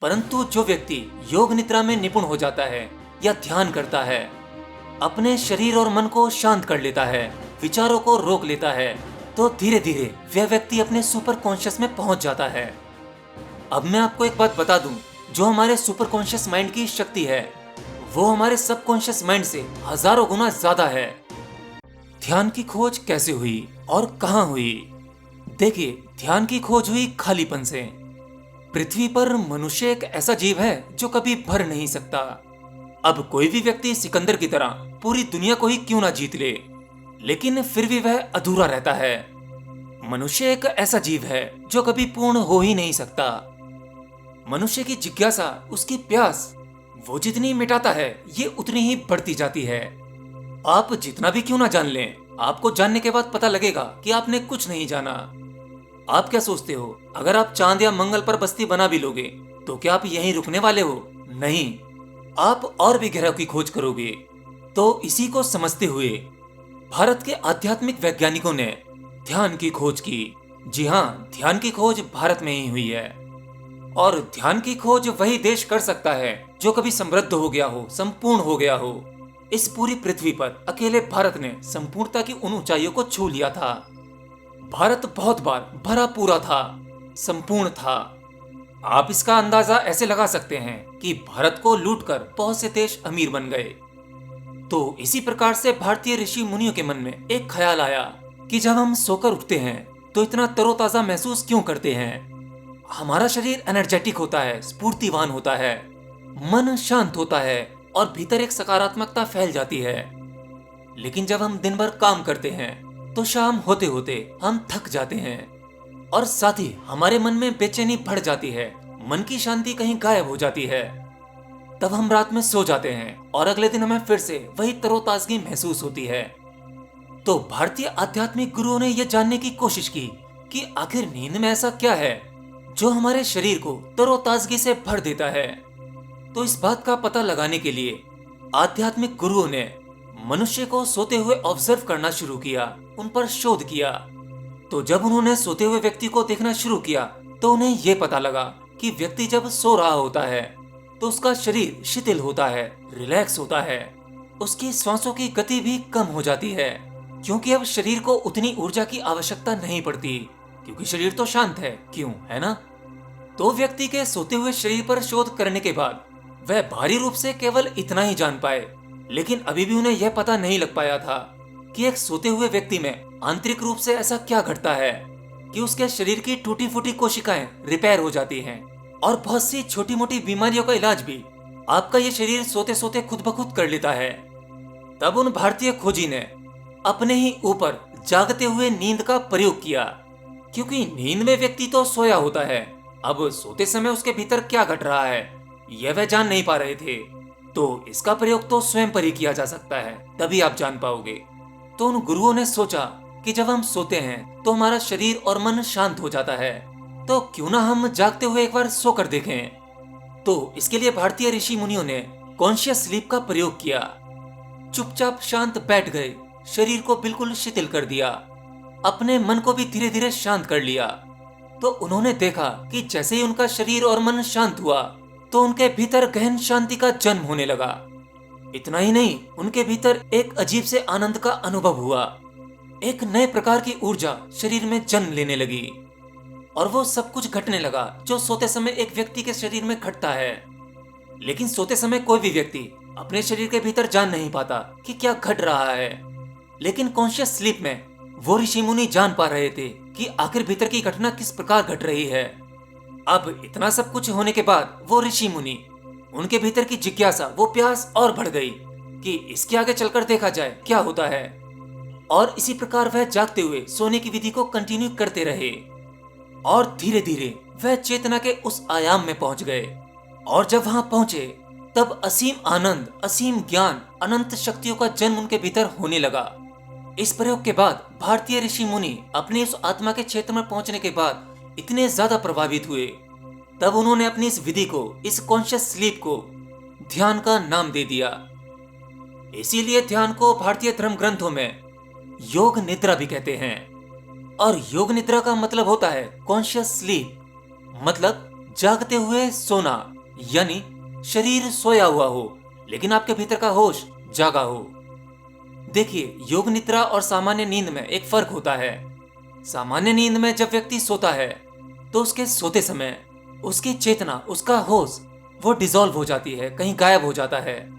परंतु जो व्यक्ति योग निद्रा में निपुण हो जाता है या ध्यान करता है, अपने शरीर और मन को शांत कर लेता है, विचारों को रोक लेता है, तो धीरे धीरे वह व्यक्ति अपने सुपर कॉन्शियस में पहुंच जाता है। अब मैं आपको एक बात बता दूं, जो हमारे सुपर कॉन्शियस माइंड की शक्ति है वो हमारे सब कॉन्शियस माइंड से हजारों गुना ज्यादा है। ध्यान की खोज कैसे हुई और कहां हुई? देखिए, ध्यान की खोज हुई खालीपन से। पृथ्वी पर मनुष्य एक ऐसा जीव है जो कभी भर नहीं सकता। अब कोई भी व्यक्ति सिकंदर की तरह पूरी दुनिया को ही क्यों ना जीत ले, लेकिन फिर भी वह अधूरा रहता है। मनुष्य एक ऐसा जीव है जो कभी पूर्ण हो ही नहीं सकता। मनुष्य की जिज्ञासा, उसकी प्यास, वो जितनी मिटाता है ये उतनी ही बढ़ती जाती है। आप जितना भी क्यों ना जान लें, आपको जानने के बाद पता लगेगा कि आपने कुछ नहीं जाना। आप क्या सोचते हो, अगर आप चांद या मंगल पर बस्ती बना भी लोगे तो क्या आप यहीं रुकने वाले हो? नहीं, आप और भी गहराई की खोज करोगे। तो इसी को समझते हुए भारत के आध्यात्मिक वैज्ञानिकों ने ध्यान की खोज की। जी हाँ, ध्यान की खोज भारत में ही हुई है। और ध्यान की खोज वही देश कर सकता है जो कभी समृद्ध हो गया हो, संपूर्ण हो गया हो। इस पूरी पृथ्वी पर अकेले भारत ने संपूर्णता की उन ऊंचाइयों को छू लिया था। भारत बहुत बार भरा पूरा था, संपूर्ण था। आप इसका अंदाजा ऐसे लगा सकते हैं कि भारत को लूटकर बहुत से देश अमीर बन गए। तो इसी प्रकार से भारतीय ऋषि मुनियों के मन में एक ख्याल आया कि जब हम सोकर उठते हैं तो इतना तरोताजा महसूस क्यों करते हैं? हमारा शरीर एनर्जेटिक होता है, स्फूर्तिवान होता है, मन शांत होता है और भीतर एक सकारात्मकता फैल जाती है। लेकिन जब हम दिन भर काम करते हैं तो शाम होते होते हम थक जाते हैं और साथ ही हमारे मन में बेचैनी बढ़ जाती है, मन की शांति कहीं गायब हो जाती है। तब हम रात में सो जाते हैं और अगले दिन हमें फिर से वही तरोताजगी महसूस होती है। तो भारतीय आध्यात्मिक गुरुओं ने यह जानने की कोशिश की कि आखिर नींद में ऐसा क्या है जो हमारे शरीर को तरोताजगी से भर देता है। तो इस बात का पता लगाने के लिए आध्यात्मिक गुरुओं ने मनुष्य को सोते हुए ऑब्जर्व करना शुरू किया, उन पर शोध किया। तो जब उन्होंने सोते हुए व्यक्ति को देखना शुरू किया तो उन्हें यह पता लगा कि व्यक्ति जब सो रहा होता है तो उसका शरीर शिथिल होता है, रिलैक्स होता है, उसकी सांसों की गति भी कम हो जाती है, क्योंकि अब शरीर को उतनी ऊर्जा की आवश्यकता नहीं पड़ती, क्योंकि शरीर तो शांत है, क्यों, है ना? तो व्यक्ति के सोते हुए शरीर पर शोध करने के बाद वह बाहरी रूप से केवल इतना ही जान पाए, लेकिन अभी भी उन्हें यह पता नहीं लग पाया था कि एक सोते हुए व्यक्ति में आंतरिक रूप से ऐसा क्या घटता है कि उसके शरीर की टूटी फूटी कोशिकाएं रिपेयर हो जाती हैं और बहुत सी छोटी मोटी बीमारियों का इलाज भी आपका ये शरीर सोते सोते खुद ब खुद कर लेता है। तब उन भारतीय खोजी ने अपने ही ऊपर जागते हुए नींद का प्रयोग किया, क्योंकि नींद में व्यक्ति तो सोया होता है, अब सोते समय उसके भीतर क्या घट रहा है यह वह जान नहीं पा रहे थे। तो इसका प्रयोग तो स्वयं पर ही किया जा सकता है, तभी आप जान पाओगे। तो उन गुरुओं ने सोचा कि जब हम सोते हैं तो हमारा शरीर और मन शांत हो जाता है, तो क्यों ना हम जागते हुए एक बार सोकर देखें। तो इसके लिए भारतीय ऋषि मुनियों ने कॉन्शियस स्लीप का प्रयोग किया। चुपचाप शांत बैठ गए, शरीर को बिल्कुल शिथिल कर दिया, अपने मन को भी धीरे धीरे शांत कर लिया। तो उन्होंने देखा कि जैसे ही उनका शरीर और मन शांत हुआ तो उनके भीतर गहन शांति का जन्म होने लगा। इतना ही नहीं, उनके भीतर एक अजीब से आनंद का अनुभव हुआ, एक नए प्रकार की ऊर्जा शरीर में जन्म लेने लगी और वो सब कुछ घटने लगा जो सोते समय एक व्यक्ति के शरीर में घटता है। लेकिन सोते समय कोई भी व्यक्ति अपने शरीर के भीतर जान नहीं पाता कि क्या घट रहा है, लेकिन कॉन्शियस स्लीप में वो ऋषि मुनि जान पा रहे थे कि आखिर भीतर की घटना किस प्रकार घट रही है। अब इतना सब कुछ होने के बाद वो ऋषि मुनि, उनके भीतर की जिज्ञासा, वो प्यास और बढ़ गई कि इसके आगे चलकर देखा जाए क्या होता है। और इसी प्रकार वह जागते हुए सोने की विधि को कंटिन्यू करते रहे और धीरे धीरे वह चेतना के उस आयाम में पहुंच गए। और जब वहां पहुंचे तब असीम आनंद, असीम ज्ञान, अनंत शक्तियों का जन्म उनके भीतर होने लगा। इस प्रयोग के बाद भारतीय ऋषि मुनि अपनी उस आत्मा के क्षेत्र में पहुंचने के बाद इतने ज्यादा प्रभावित हुए, तब उन्होंने अपनी इस विधि को, इस कॉन्शियस स्लीप को ध्यान का नाम दे दिया। इसीलिए ध्यान को भारतीय धर्म ग्रंथों में योग निद्रा भी कहते हैं। और योग निद्रा का मतलब होता है कॉन्शियस स्लीप, मतलब जागते हुए सोना, यानी शरीर सोया हुआ हो लेकिन आपके भीतर का होश जागा हो। देखिए, योग निद्रा और सामान्य नींद में एक फर्क होता है। सामान्य नींद में जब व्यक्ति सोता है तो उसके सोते समय उसकी चेतना, उसका होश वो डिसॉल्व हो जाती है, कहीं गायब हो जाता है।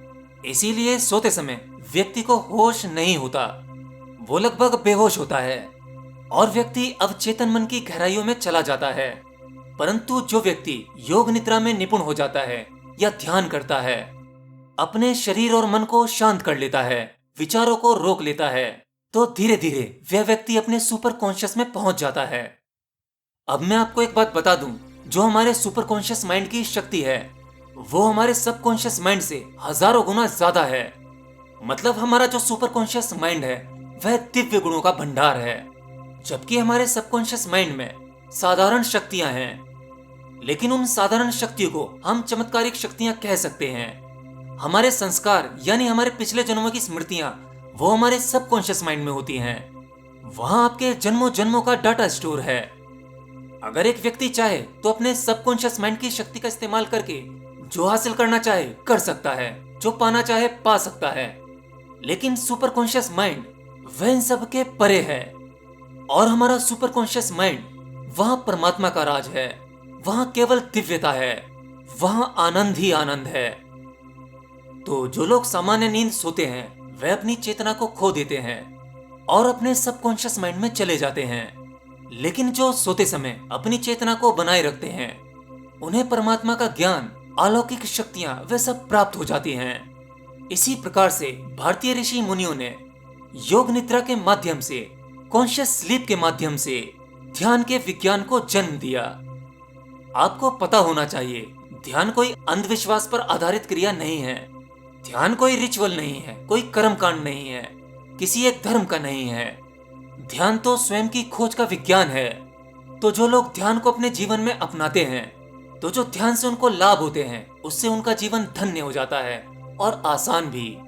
इसीलिए सोते समय व्यक्ति को होश नहीं होता, वो लगभग बेहोश होता है और व्यक्ति अवचेतन मन की गहराइयों में चला जाता है। परंतु जो व्यक्ति योग निद्रा में निपुण हो जाता है या ध्यान करता है, अपने शरीर और मन को शांत कर लेता है, विचारों को रोक लेता है, तो धीरे धीरे वह व्यक्ति अपने सुपर कॉन्शियस में पहुंच जाता है। अब मैं आपको एक बात बता दूं, जो हमारे सुपर कॉन्शियस माइंड की शक्ति है वो हमारे सबकॉन्शियस माइंड से हजारों गुना ज्यादा है। मतलब हमारा जो सुपर कॉन्शियस माइंड है वह दिव्य गुणों का भंडार है, जबकि हमारे सबकॉन्शियस माइंड में साधारण शक्तियां हैं। लेकिन उन साधारण शक्तियों को हम चमत्कारिक शक्तियां कह सकते हैं। हमारे संस्कार यानी हमारे पिछले जन्मों की स्मृतियां वो हमारे सबकॉन्शियस माइंड में होती हैं। वहां आपके जन्मों जन्मों का डाटा स्टोर है। अगर एक व्यक्ति चाहे तो अपने सबकॉन्शियस माइंड की शक्ति का इस्तेमाल करके जो हासिल करना चाहे कर सकता है, जो पाना चाहे पा सकता है। लेकिन सुपर कॉन्शियस माइंड वह इन सब के परे है और हमारा सुपर कॉन्शियस माइंड वहां परमात्मा का राज है, वहां केवल दिव्यता है, वहां आनंद ही आनंद है। तो जो लोग सामान्य नींद सोते हैं वह अपनी चेतना को खो देते हैं और अपने सबकॉन्शियस माइंड में चले जाते हैं। लेकिन जो सोते समय अपनी चेतना को बनाए रखते हैं उन्हें परमात्मा का ज्ञान, अलौकिक शक्तियां वे सब प्राप्त हो जाती हैं। इसी प्रकार से भारतीय ऋषि मुनियों ने योग निद्रा के माध्यम से, कॉन्शियस स्लीप के माध्यम से ध्यान के विज्ञान को जन्म दिया। आपको पता होना चाहिए, ध्यान कोई अंधविश्वास पर आधारित क्रिया नहीं है। ध्यान कोई रिचुअल नहीं है, कोई कर्मकांड नहीं है, किसी एक धर्म का नहीं है। ध्यान तो स्वयं की खोज का विज्ञान है। तो जो लोग ध्यान को अपने जीवन में अपनाते हैं, तो जो ध्यान से उनको लाभ होते हैं उससे उनका जीवन धन्य हो जाता है और आसान भी।